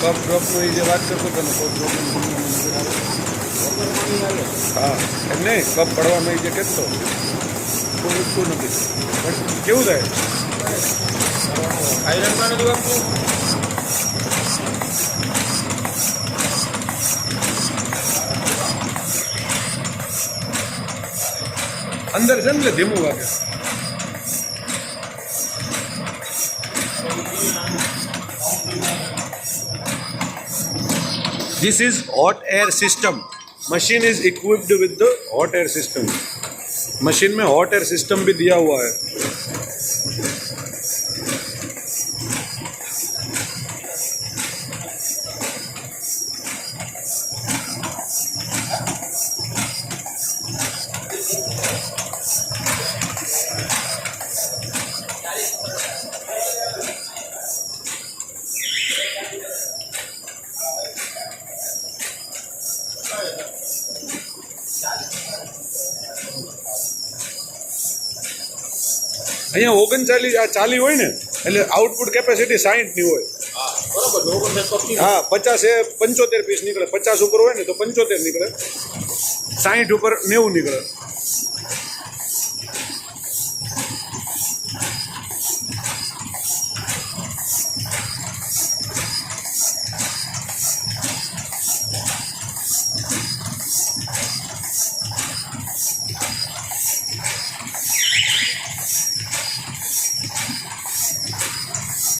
Cup ડ્રોપનો એ જે વાત કરતો હતો ને કપ ડ્રોપનો હા એમ નહીં કપ પડવાનો એ જે કહેતો કોઈ ઉઠતું નથી પણ કેવું થાય આયરનમાં નથી વાગતું. અંદર છે ને એટલે ધીમું વાગે This is hot air system. Machine is equipped with the hot air system. Machine में हॉट एयर सिस्टम भी दिया हुआ है. અહીંયા 39 આ 40 હોય ને એટલે આઉટપુટ કેપેસિટી 60 ની હોય. હા 50 એ 75 પીસ નીકળે 50 ઉપર હોય ને તો 75 નીકળે 60 ઉપર 90 નીકળે.